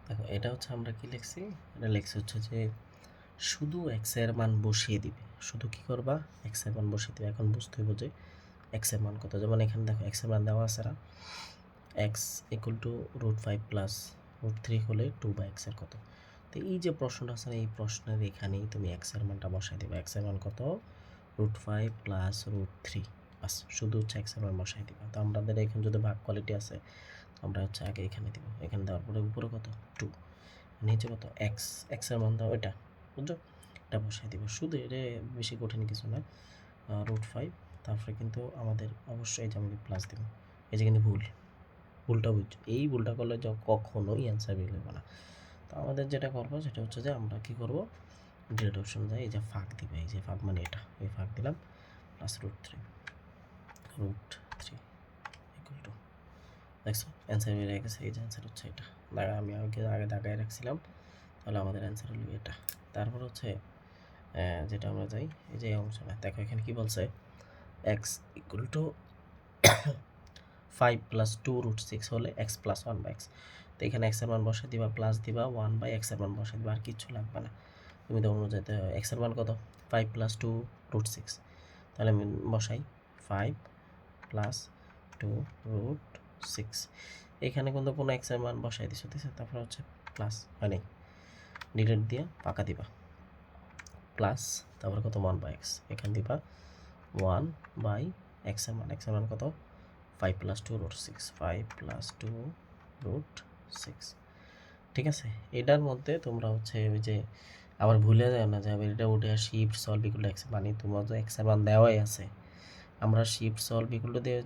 দেখো এটা হচ্ছে আমরা কি লিখছি, এটা লিখছি হচ্ছে যে শুধু এক্স এর মান বসিয়ে দিবে। শুধু কি করবা, এক্স এর মান বসিয়ে দিবে। এখন বুঝতে হইব যে এক্স এর মান কত। যেমন এখানে দেখো এক্স এর মান দেওয়া আছে না, এক্স ইকুয়াল টু √5 প্লাস √3 হলে 2/x এর কত। তো এই যে প্রশ্নটা আছে না, এই প্রশ্নের এখানেই তুমি এক্স এর মানটা বসাই দেবে। এক্স এর মান কত, √5 প্লাস √3। বাস শুধু হচ্ছে এক্স এর মান বসাই দিবা। তো আমাদের এখানে যদি ভাগ কোয়ালিটি আছে, আমরা হচ্ছে আগে এখানে দিব। এখানে দেওয়ার পরে উপরে কত 2, নিচে কত এক্স, এক্স এর মান দাও এটা, বুঝছো? এটা বসাই দিব। শুধু এটা বেশি কঠিন কিছু না। √5, তারপরে কিন্তু আমাদের অবশ্যই এই যে আমি প্লাস দেব। এই যে কিন্তু ভুলটা বুঝছো, এই ভুলটা করলে কখনোই অ্যান্সার বের হবে না। তো আমাদের যেটা করবো সেটা হচ্ছে যে আমরা কি করব, ডিরেক্ট অপশন যাই, এই যে ফাঁক দিবে, এই যে ফাঁক মানে এটা, এই ফাঁক দিলাম প্লাস √3 ইকুয়াল টু, দেখছো অ্যান্সার বেরিয়ে গেছে। এই যে অ্যান্সার হচ্ছে এটা। আমি আগে দাগায় রাখছিলাম, তাহলে আমাদের অ্যান্সার হলো এটা। তারপর হচ্ছে যেটা আমরা যাই, এই যে অংশটা দেখো, এখানে কি বলছে, এক্স ইকুয়াল টু 5 প্লাস 2√6 হলে এক্স প্লাস 1/x। তো এখানে এক্স এর মান বসে দিবা, প্লাস দিবা 1/x এর মান বসে দিবা, আর কিচ্ছু লাগবে না। তুমি তো অনুযায়ী এক্স এর মান কত, 5 প্লাস 2√6। তাহলে আমি বসাই 5 প্লাস 2√6। এখানে কিন্তু কোনো এক্স এর মান বসাই দিছো, ঠিক আছে? তারপর হচ্ছে প্লাস হয় নাই, ডিরেক্ট দিয়ে পাকা দিবা প্লাস, তারপর কত 1/x, এখান দিবা 1/x এর মান, এক্স এর মান কত 5 প্লাস 2√6, 5 প্লাস 2√6। ঠিক আছে? এটার মধ্যে তোমরা হচ্ছে ওই যে আবার ভুলে যায় না যে এটা উঠে শিফট সলভ ইকুয়াল এক্স, মানে তোমার যে এক্স এর মান দেওয়াই আছে। আমরা শিফট সলভ ইকুয়াল দিয়ে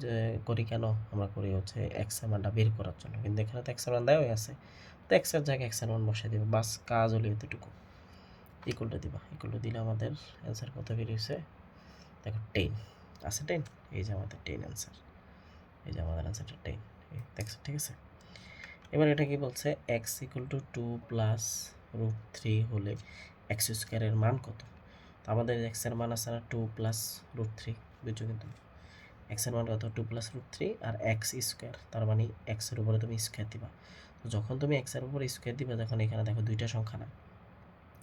করি কেন, আমরা করি হচ্ছে এক্স এর মানটা বের করার জন্য, কিন্তু এখানে তো এক্স এর মান দেওয়াই আছে। তো এক্স এর জায়গায় এক্স এর মান বসাই দিবে, বাস কাজ হলো এতটুকু। ইকুয়াল টু দিবা, ইকুয়াল টু দিলে আমাদের অ্যান্সার কত বেরিয়েছে দেখো 10 আছে, 10। এই যে আমাদের 10 অ্যান্সার, এই যে আমাদের অ্যান্সারটা 10, দেখছো? ঠিক আছে, এবার এটা কি বলছে, এক্স ইকুয়াল টু 2 প্লাস √3 হলে এক্স স্কোয়ারের মান কত। তো আমাদের এক্স এর মান আছে না 2 প্লাস √3, বুঝছো? কিন্তু এক্স এর মান কত, 2 প্লাস √3 আর এক্স স্কোয়ার, তার মানে এক্স এর উপরে তুমি স্কোয়ার দিবা। তো যখন তুমি এক্স এর উপরে স্কোয়ার দিবা, যখন এখানে দেখো দুইটা সংখ্যা না,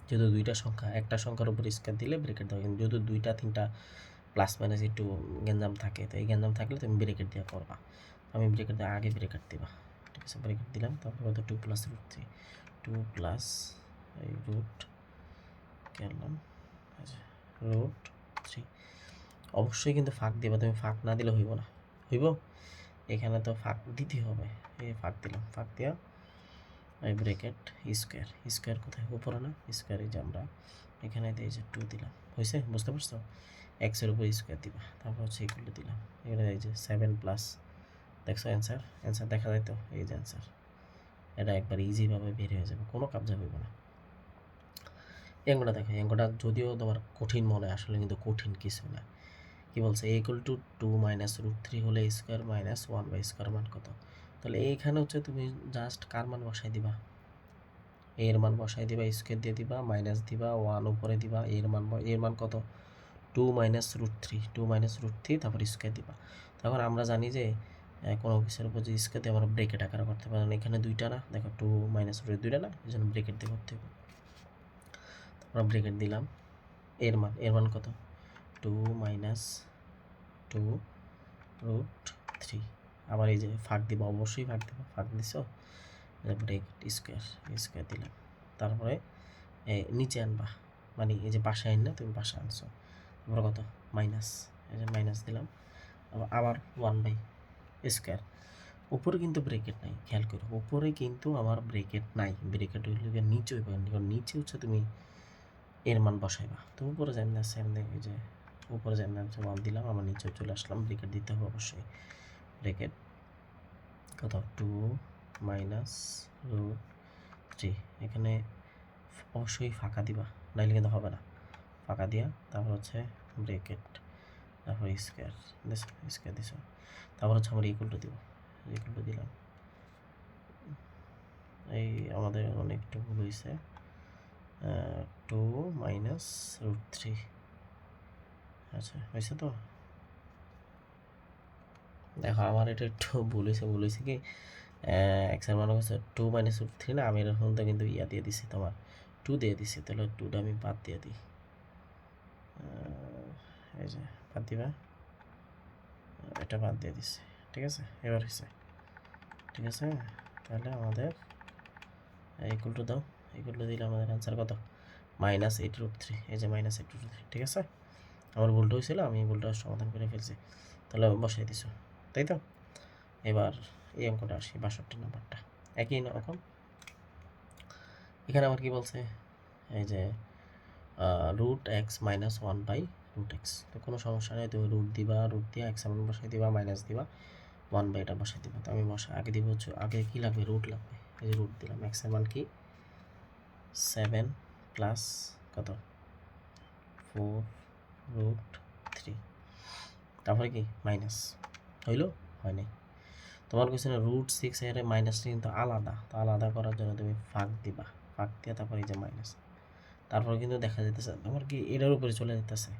যেহেতু দুইটা সংখ্যা, একটা সংখ্যার উপর স্কোয়ার দিলে ব্রেকেট দাও, কিন্তু যেহেতু দুইটা তিনটা প্লাস মাইনাস একটু গ্যাঞ্জাম থাকে, তো এই গ্যাঞ্জাম থাকলে তুমি ব্রেকেট দিয়ে করবা। আমি ব্রেকেট দিয়ে আগে ব্রেকেট দিবা, ঠিক আছে? ব্রেকেট দিলাম, তারপর কত 2 প্লাস √3, 2 প্লাস এই √, করলাম √3। অবশ্যই কিন্তু ফাঁক দিবা, তুমি ফাঁক না দিলে হইব না, হইব? এখানে তো ফাঁক দিতে হবে, এই ফাঁক দিলাম, ফাঁক দিয়া এই ব্রেকেট স্কোয়ার, স্কোয়ার কোথায় উপরে না, স্কোয়ার এই যে আমরা এখানে দিয়ে যে 2 দিলাম, হয়েছে? বুঝতে পারছো? এক্সের উপর স্কোয়ার দিবা, তারপর হচ্ছে এগুলো দিলাম, এখানে এই যে 7 প্লাস, দেখছো অ্যান্সার, অ্যান্সার দেখা যায় তো, এই যে অ্যান্সার। এটা একবার ইজিভাবে বের হয়ে যাবে, কোনো কাজ যাবে না। অঙ্কটা দেখো, অঙ্কটা যদিও তোমার কঠিন মনে হয়, আসলে কিন্তু কঠিন কিছু না। কি বলছে, a ইকুয়াল টু 2 মাইনাস √3 হলে স্কোয়ার মাইনাস 1/স্কোয়ার মান কত। তাহলে এইখানে হচ্ছে তুমি জাস্ট কার মান বসাই দিবা, এর মান বসাই দিবা, স্কোয়ার দিয়ে দিবা, মাইনাস দিবা, 1 উপরে দিবা, এর মান কত 2 মাইনাস √3, 2 মাইনাস √3, তারপর স্কোয়ার দিবা। তখন আমরা জানি যে কোনো কিছুর উপর যে স্কোয়ার দিয়ে আমরা ব্রেকেট আকারে করতে পারি, এখানে দুইটা না, দেখো 2 মাইনাস √3 দুইটা না, এই জন্য ব্রেকেট দিয়ে করতে হবে। আমরা ব্রেকেট দিলাম, এর মান কত 2 মাইনাস 2√3, আবার এই যে ফাঁক দিবা, অবশ্যই ফাঁক দিবা, ফাঁক দিছো, ব্রেকেট স্কোয়ার দিলাম, তারপরে নিচে আনবা, মানে এই যে পাশে আন না, তুমি পাশে আনছো, তারপরে কত মাইনাস, এই যে মাইনাস দিলাম, আবার 1/স্কোয়ার। উপরে কিন্তু ব্রেকেট নাই, খেয়াল করো, উপরে কিন্তু আমার ব্রেকেট নাই, ব্রেকেট হইলে নিচে হইবে, কারণ নিচে হচ্ছে তুমি এর মান বসাইবা। তো উপরে যাই না, সামনে এই যে উপরে যাই না, 1 দিলাম, আমার নিচে চলে আসলাম, ব্রেকেট দিতে হবে অবশ্যই। ব্রেকেট কত 2 মাইনাস √3, এখানে অবশ্যই ফাঁকা দিবা, নাইলে কিন্তু হবে না। ফাঁকা দিয়া তারপর হচ্ছে ব্রেকেট, তারপর স্কোয়ার দিছো, স্কোয়ার দিছো, তারপর হচ্ছে আমরা ইকুয়াল টু দিব, ইকুয়াল টু দিলাম। এই আমাদের অনেকটু ভুল হয়েছে, 2 মাইনাস √3, আচ্ছা হয়েছে তো। দেখো আমার এটা একটু ভুল হয়েছে কি, এক্সের মান হচ্ছে 2 মাইনাস রুট 3 না, আমি এর মধ্যে কিন্তু ইয়া দিয়ে দিছি তোমার 2 দিয়ে দিছি, তাহলে 2টা আমি বাদ দিয়ে দিই। এই যে বাদ দিবা, এটা বাদ দিয়ে দিচ্ছি, ঠিক আছে। এবার হয়েছে, ঠিক আছে। তাহলে আমাদের ইকুয়াল টু দাও, ইকুয়াল টু দিলে আমাদের অ্যান্সার কত? -8√3। এই যে -8√3, ঠিক আছে। আমার ভুলটা হয়েছিল, আমি ভুলটা সমাধান করে ফেলছি, তাহলে বসাই দিছো, তাই তো। এবার এই অঙ্কটা আসি, 62 নাম্বারটা একই রকম। এখানে আমার কি বলছে, এই যে √x - 1/√x। তো কোনো সমস্যা নেই, তুমি রুট দিবা, রুট দিয়ে এক্স এমন বসাই দিবা, মাইনাস দিবা, 1/, এটা বসাই দিবা। তো আমি আগে দিব হচ্ছে, আগে কি লাগবে? রুট লাগবে। এই যে রুট দিলাম, এক্স এর মান কি 7 প্লাস কত 4√3, তারপরে কি মাইনাস, হইল? হয় নাই। তোমার কোশ্চেনে √6 এর মাইনাসটা কিন্তু আলাদা, তো আলাদা করার জন্য তুমি ফাঁক দিবা, ফাঁক দিয়ে তারপরে এই যে মাইনাস, তারপর কিন্তু দেখা যেতেছে তোমার কি এটার উপরে চলে যেতেছে,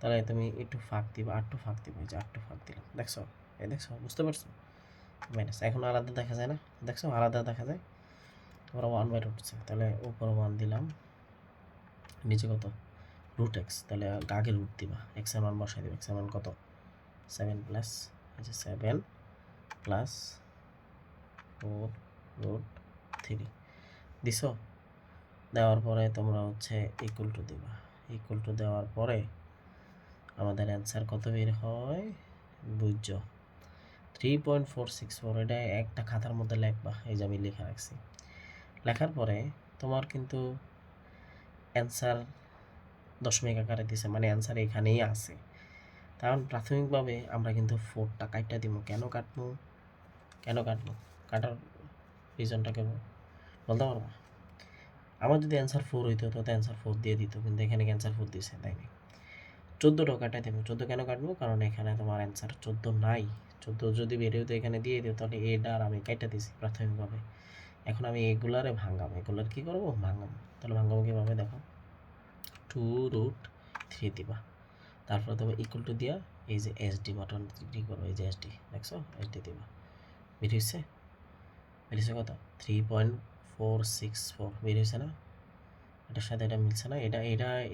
তাহলে তুমি একটু ফাঁক দিবা, আটটু ফাঁক দিবা, এই যে আটটু ফাঁক দিলাম, দেখছো? এই দেখছো, বুঝতে পারছো? মাইনাস এখন আলাদা দেখা যায় না, দেখছো আলাদা দেখা যায়। তারপরে 1/√6, তাহলে উপরে 1 দিলাম, নিচে কত √x, তাহলে আগে রুট দিবা, এক্স এর মান বসাই দিবা, এক্স এর মান কত 7 প্লাস, এই যে 7 প্লাস 4√3 দিছো। দেওয়ার পরে তোমরা হচ্ছে ইকুয়াল টু দিবা, ইকুয়াল টু দেওয়ার পরে আমাদের অ্যান্সার কত বের হয় বুঝছো? 3.464। এটা একটা খাতার মধ্যে লিখবা, এই যে আমি লেখা রাখছি। লেখার পরে তোমার কিন্তু অ্যান্সার দশমিক আকারে দিছে, মানে অ্যান্সার এখানেই আছে। কারণ প্রাথমিকভাবে আমরা কিন্তু 4টা কাটটা দিব। কেন কাটবো? কাটার রিজনটাকে বলতে পারবা? আমার যদি অ্যান্সার 4 হইতো তো অ্যান্সার 4 দিয়ে দিত, কিন্তু এখানে অ্যান্সার 4 দিছে, তাই না? 14টা কাটাই দেবো। 14 কেন কাটবো? কারণ এখানে তোমার অ্যান্সার 14 নাই। 14 যদি বের হইতো এখানে দিয়ে দিত, তাহলে এটা আর আমি কাইটা দিছি প্রাথমিকভাবে। এখন আমি এগুলারে ভাঙাম, এগুলার কি করবো? ভাঙাম। তাহলে ভাঙাবো কীভাবে দেখো, 2√3 দিবা, তারপরে তুমি ইকুয়াল টু দিয়া এই যে এসডি বাটন ক্লিক করো, এই যে এসডি দেখছো, এসডি দিবা, বের হয়েছে কত 3.464 বের হয়েছে না? এটার সাথে এটা মিলছে না,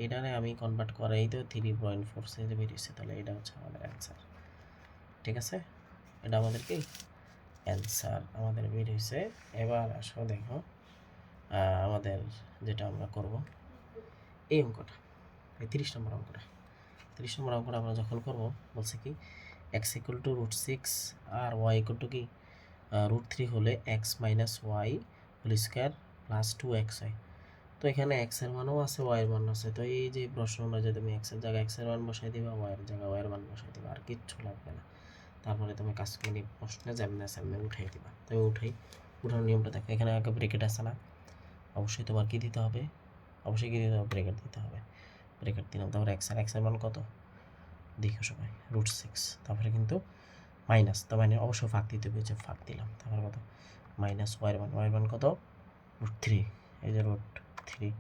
এটারে আমি কনভার্ট করাই তো 3.46 বের হয়েছে, তাহলে এটা হচ্ছে আমাদের অ্যান্সার, ঠিক আছে। এটা আমাদের কি অ্যান্সার আমাদের বের হয়েছে। এবার আসো দেখো আমাদের যেটা আমরা করব এই অঙ্কটা, এই 30 নম্বর অঙ্কটা। 30 নম্বর অঙ্কটা আমরা যখন করব, বলছে কি x = √6 আর y = কি √3 হলে x - y whole square plus 2x হয়। তো এখানে x এর মানও আছে, y এর মানও আছে। তো এই যে প্রশ্ন অনুযায়ী তুমি x এর জায়গায় x এর মান বসাই দিবা, y এর জায়গায় y এর মান বসাই দিবা, আর কিচ্ছু লাগবে না। তারপরে তুমি কাজ করে প্রশ্নে যেমনে উঠাই দিবা। তুমি উঠানোর নিয়মটা দেখো, এখানে আগে ব্রেকেট আছে না, অবশ্যই তোমার কি দিতে হবে, অবশ্যই কি দিতে হবে, ব্রেকেট দিতে হবে। ব্রেকেট দিলাম, তারপরে x এর মান কত দেখো সবাই, √6, তারপরে কিন্তু মাইনাস, তো মানে অবশ্যই ফাঁক দিতে হবে, যে ফাঁক দিলাম, তারপরে কত মাইনাস y এর মান কত √3, এই যে √3,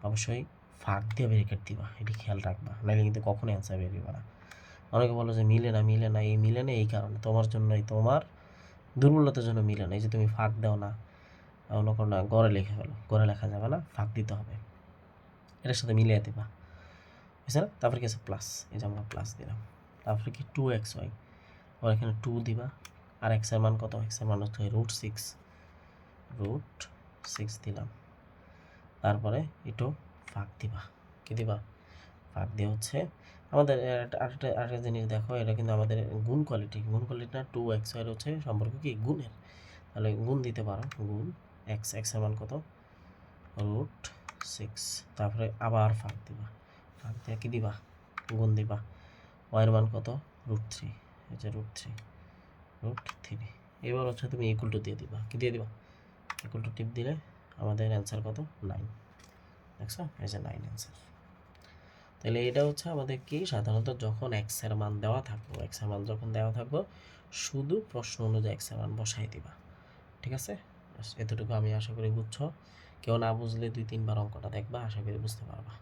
অবশ্যই ফাঁক দিয়ে ব্রেকেট দিবা, এটি খেয়াল রাখবা, নাহলে কিন্তু কখনো অ্যান্সার বেরিয়ে না। অনেকে বলো যে মিলে না, এই মিলে না এই কারণে, তোমার জন্যই, তোমার দুর্বলতার জন্য মিলে না। এই যে তুমি ফাঁক দাও না, অন্য কোনো না, গড়ে লিখে ফেলো, গড়ে লেখা যাবে না, ফাঁক দিতে হবে, এটার সাথে মিলিয়ে দেবা, বুঝছে না? তারপরে কি আছে প্লাস, এই যে আমরা প্লাস দিলাম, তারপরে কি 2xy, আর এখানে 2 দিবা, আর x এর মান কত, x এর মান হচ্ছে √6 দিলাম, তারপরে একটু ফাঁক দিবা, কি দিবা, ফাঁক দিয়ে হচ্ছে আমাদের আরেকটা জিনিস দেখো, এটা কিন্তু আমাদের গুণ কোয়ালিটি না, 2xy হচ্ছে সম্পর্ক কি গুণের, তাহলে গুণ দিতে পারো, গুণ x এর মান কত √6, তারপরে আবার ফাঁক দিবা, ফাঁক দিয়ে কি দিবা, গুণ দিবা, y এর মান কত √3, এই যে √3, এবার হচ্ছে তুমি ইকুয়াল টু দিয়ে দিবা, কি দিয়ে দিবা, ইকুয়াল টু টিপ দিলে আমাদের অ্যান্সার কত 9, দেখছো, এই যে 9 অ্যান্সার। তাহলে এটা হচ্ছে আমাদের কি, সাধারণত যখন x এর মান দেওয়া থাকবো, x এর মান যখন দেওয়া থাকবো, শুধু প্রশ্ন অনুযায়ী x এর মান বসাই দিবা, ঠিক আছে। এতটুকু আমি আশা করি বুঝছো। কেউ না বুঝলে 2-3 বার অঙ্কটা দেখবা, আশা করি বুঝতে পারবা।